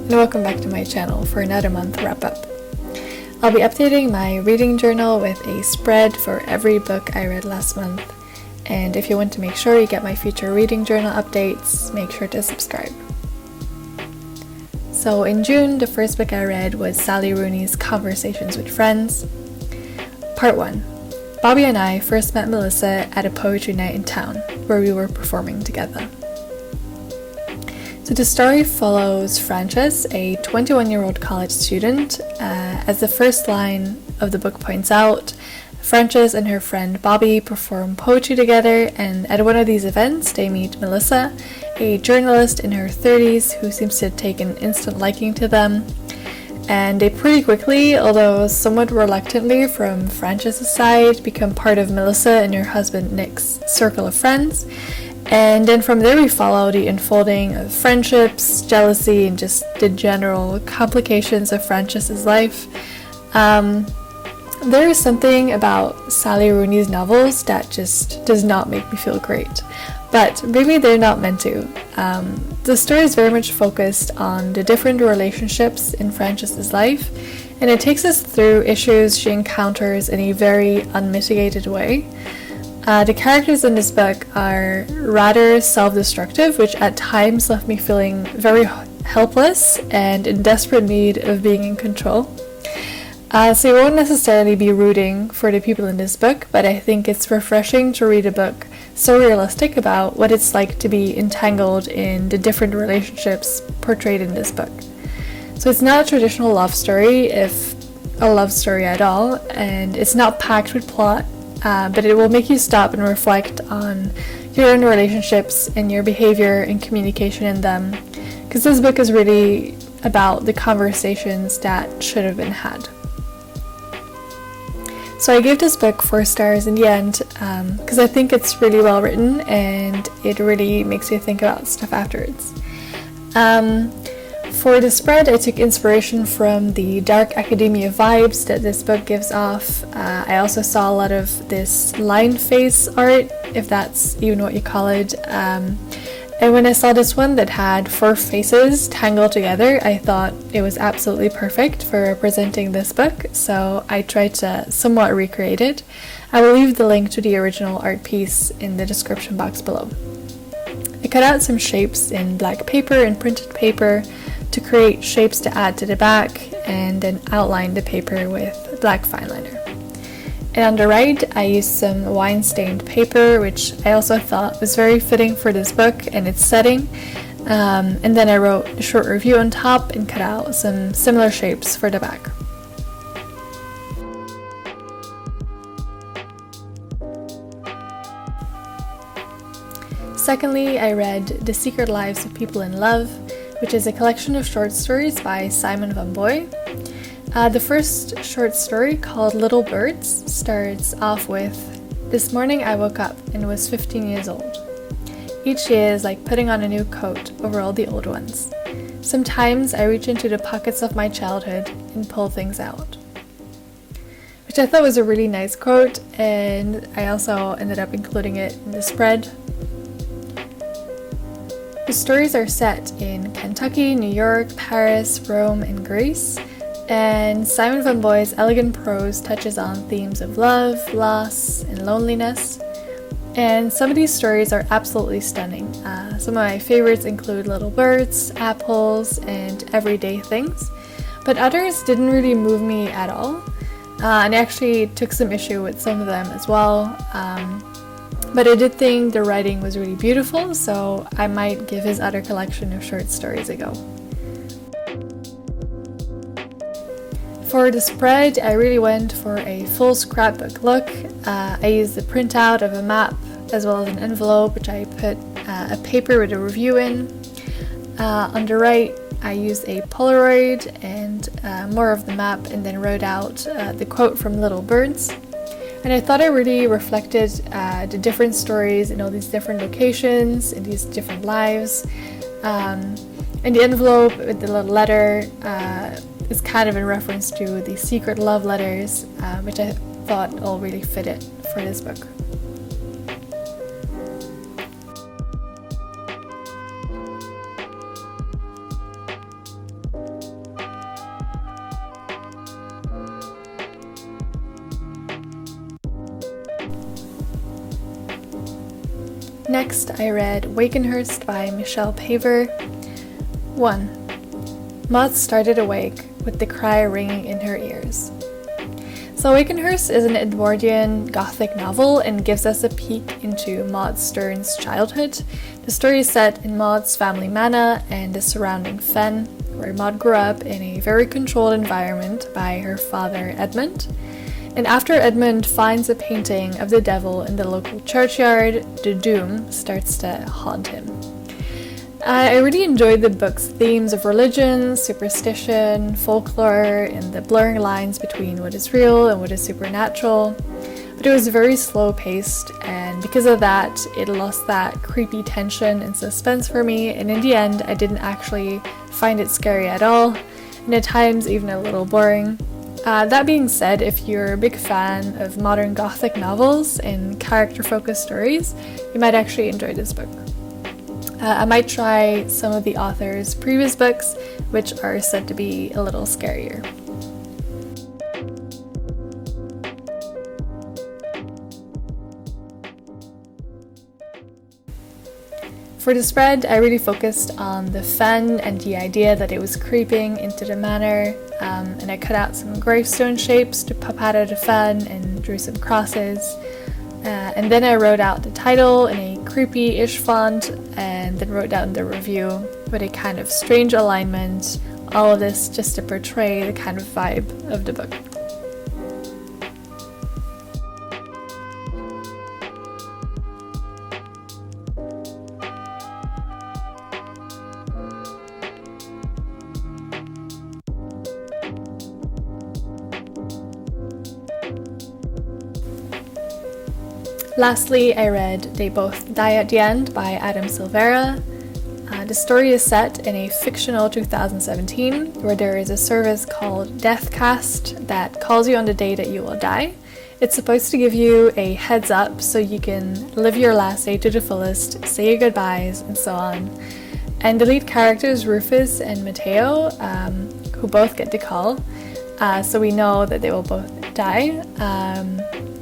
and welcome back to my channel for another month wrap-up. I'll be updating my reading journal with a spread for every book I read last month, and if you want to make sure you get my future reading journal updates, make sure to subscribe. So in June, the first book I read was Sally Rooney's Conversations with Friends. Part 1. Bobby and I first met Melissa at a poetry night in town, where we were performing together. So the story follows Frances, a 21-year-old college student. As the first line of the book points out, Frances and her friend Bobby perform poetry together, and at one of these events they meet Melissa, a journalist in her 30s who seems to take an instant liking to them. And they pretty quickly, although somewhat reluctantly from Frances's side, become part of Melissa and her husband Nick's circle of friends. And then from there we follow the unfolding of friendships, jealousy, and just the general complications of Frances's life. There is something about Sally Rooney's novels that just does not make me feel great. But maybe they're not meant to. The story is very much focused on the different relationships in Frances's life, and it takes us through issues she encounters in a very unmitigated way. The characters in this book are rather self-destructive, which at times left me feeling very helpless and in desperate need of being in control. So you won't necessarily be rooting for the people in this book, but I think it's refreshing to read a book so realistic about what it's like to be entangled in the different relationships portrayed in this book. So it's not a traditional love story, if a love story at all, and it's not packed with plot. But it will make you stop and reflect on your own relationships and your behavior and communication in them, because this book is really about the conversations that should have been had. So I gave this book 4 stars in the end, because I think it's really well written and it really makes you think about stuff afterwards. For the spread, I took inspiration from the dark academia vibes that this book gives off. I also saw a lot of this line face art, if that's even what you call it. And when I saw this one that had 4 faces tangled together, I thought it was absolutely perfect for representing this book, so I tried to somewhat recreate it. I will leave the link to the original art piece in the description box below. I cut out some shapes in black paper and printed paper to create shapes to add to the back, and then outline the paper with black fineliner. And on the right, I used some wine-stained paper, which I also thought was very fitting for this book and its setting. And then I wrote a short review on top and cut out some similar shapes for the back. Secondly, I read The Secret Lives of People in Love, which is a collection of short stories by Simon van Boy. The first short story, called Little Birds, starts off with, "This morning I woke up and was 15 years old. Each day is like putting on a new coat over all the old ones. Sometimes I reach into the pockets of my childhood and pull things out." Which I thought was a really nice quote, and I also ended up including it in the spread. The stories are set in Kentucky, New York, Paris, Rome, and Greece, and Simon van Boy's elegant prose touches on themes of love, loss, and loneliness. And some of these stories are absolutely stunning. Some of my favorites include Little Birds, Apples, and Everyday Things, but others didn't really move me at all, and I actually took some issue with some of them as well. But I did think the writing was really beautiful, so I might give his other collection of short stories a go. For the spread, I really went for a full scrapbook look. I used the printout of a map as well as an envelope, which I put a paper with a review in. On the right, I used a Polaroid and more of the map, and then wrote out the quote from Little Birds. And I thought it really reflected the different stories in all these different locations, in these different lives. And the envelope with the little letter is kind of in reference to the secret love letters, which I thought all really fitted for this book. Next, I read Wakenhyrst by Michelle Paver. 1. Maud started awake with the cry ringing in her ears. So Wakenhurst is an Edwardian Gothic novel and gives us a peek into Maud Stern's childhood. The story is set in Maud's family manor and the surrounding fen, where Maud grew up in a very controlled environment by her father Edmund. And after Edmund finds a painting of the devil in the local churchyard, the doom starts to haunt him. I really enjoyed the book's themes of religion, superstition, folklore, and the blurring lines between what is real and what is supernatural. But it was very slow-paced, and because of that, it lost that creepy tension and suspense for me, and in the end, I didn't actually find it scary at all, and at times even a little boring. That being said, if you're a big fan of modern Gothic novels and character-focused stories, you might actually enjoy this book. I might try some of the author's previous books, which are said to be a little scarier. For the spread, I really focused on the fen and the idea that it was creeping into the manor, and I cut out some gravestone shapes to pop out of the fen and drew some crosses. And then I wrote out the title in a creepy-ish font, and then wrote down the review with a kind of strange alignment, all of this just to portray the kind of vibe of the book. Lastly, I read They Both Die at the End by Adam Silvera. The story is set in a fictional 2017 where there is a service called Deathcast that calls you on the day that you will die. It's supposed to give you a heads up so you can live your last day to the fullest, say your goodbyes, and so on. And the lead characters, Rufus and Mateo, who both get the call, so we know that they will both die.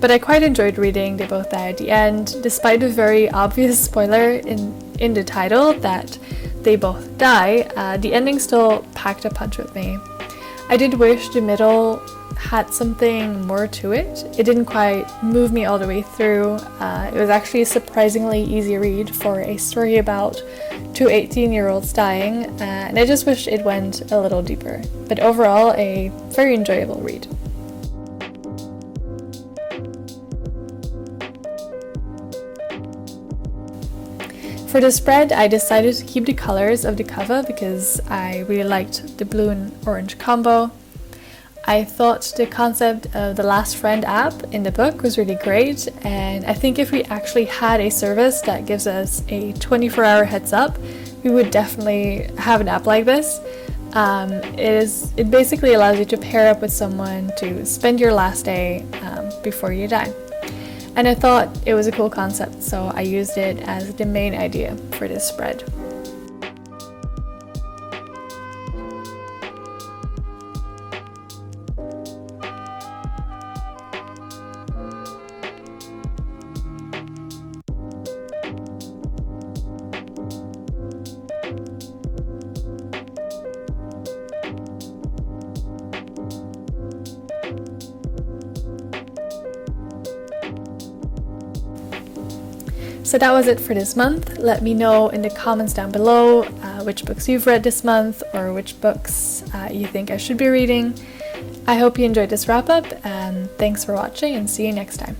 But I quite enjoyed reading They Both Die at the End, despite the very obvious spoiler in the title that they both die. The ending still packed a punch with me. I did wish the middle had something more to it. It didn't quite move me all the way through. It was actually a surprisingly easy read for a story about two 18-year-olds dying, and I just wish it went a little deeper. But overall, a very enjoyable read. For the spread, I decided to keep the colors of the cover because I really liked the blue and orange combo. I thought the concept of the Last Friend app in the book was really great, and I think if we actually had a service that gives us a 24-hour heads up, we would definitely have an app like this. It basically allows you to pair up with someone to spend your last day before you die. And I thought it was a cool concept, so I used it as the main idea for this spread. So that was it for this month. Let me know in the comments down below which books you've read this month or which books you think I should be reading. I hope you enjoyed this wrap up, and thanks for watching, and see you next time.